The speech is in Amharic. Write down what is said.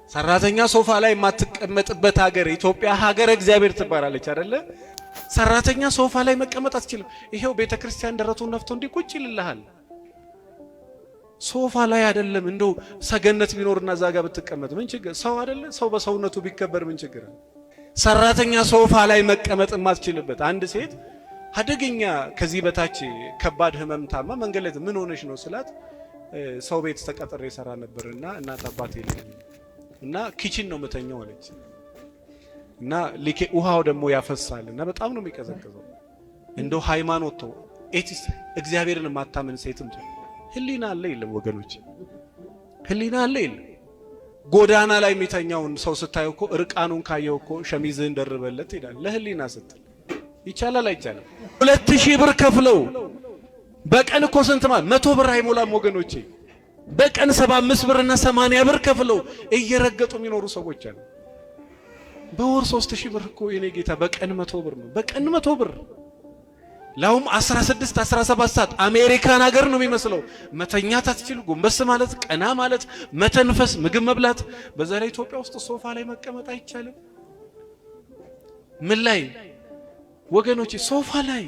ሰራተኛ ሶፋ ላይ የማትቀመጥበት ሀገር ኢትዮጵያ ሀገር እግዚአብሔር ትባላለች አይደለ? ሰራተኛ ሶፋ ላይ መቀመጥ አትችልም። ይሄው ቤተክርስቲያን ደረቱን ነፍቶ እንዲቁጭ ይልልሃል። ሶፋ ላይ አይደለም እንደው ሰገነት ቢኖርና ዛጋ ብትቀመጥ ምን ችግር? ሰው አይደለ? ሰው በሰውነቱ ቢከበር ምን ችግር? ሰራተኛ ሶፋ ላይ መቀመጥ የማትችልበት አንድ ሴት አደገኛ ከዚህ በታች ከባድ ህመም ታማ መንገድ ላይ ምን ሆነሽ ነው ስላት ሰው ቤት ተቀጥሬ ይሰራ ነበርና እናት አባቴ እና ኪችን ነው መተኛው አለች። እና ውሃው ደግሞ ያፈሳል እና በጣም ነው የሚቀዘቅዘው። እንደው ሃይማኖት ተው ኤቲስ እግዚአብሔርን ማታመን ሴትም ህሊና አለ የለም ወገኖች? ህሊና አለ የለም? ጎዳና ላይ የሚተኛውን ሰው ስታየው እኮ እርቃኑን ካየው እኮ ሸሚዝህን ደርበለት ይላል። ለህሊና ስትል ይቻላል አይቻልም? 2000 ብር ከፍለው በቀን እኮ ስንት ማለት 100 ብር አይሞላም ወገኖቼ። በቀን 75 ብር እና 80 ብር ከፍለው እየረገጡ የሚኖሩ ሰዎች አሉ። በወር 3000 ብር እኮ የኔ ጌታ በቀን 100 ብር ነው። በቀን 100 ብር ላውም 16 17 ሰዓት አሜሪካን ሀገር ነው የሚመስለው። መተኛት አትችል፣ ጎንበስ ማለት፣ ቀና ማለት፣ መተንፈስ፣ ምግብ መብላት። በዛ ላይ ኢትዮጵያ ውስጥ ሶፋ ላይ መቀመጥ አይቻልም። ምን ላይ ወገኖቼ? ሶፋ ላይ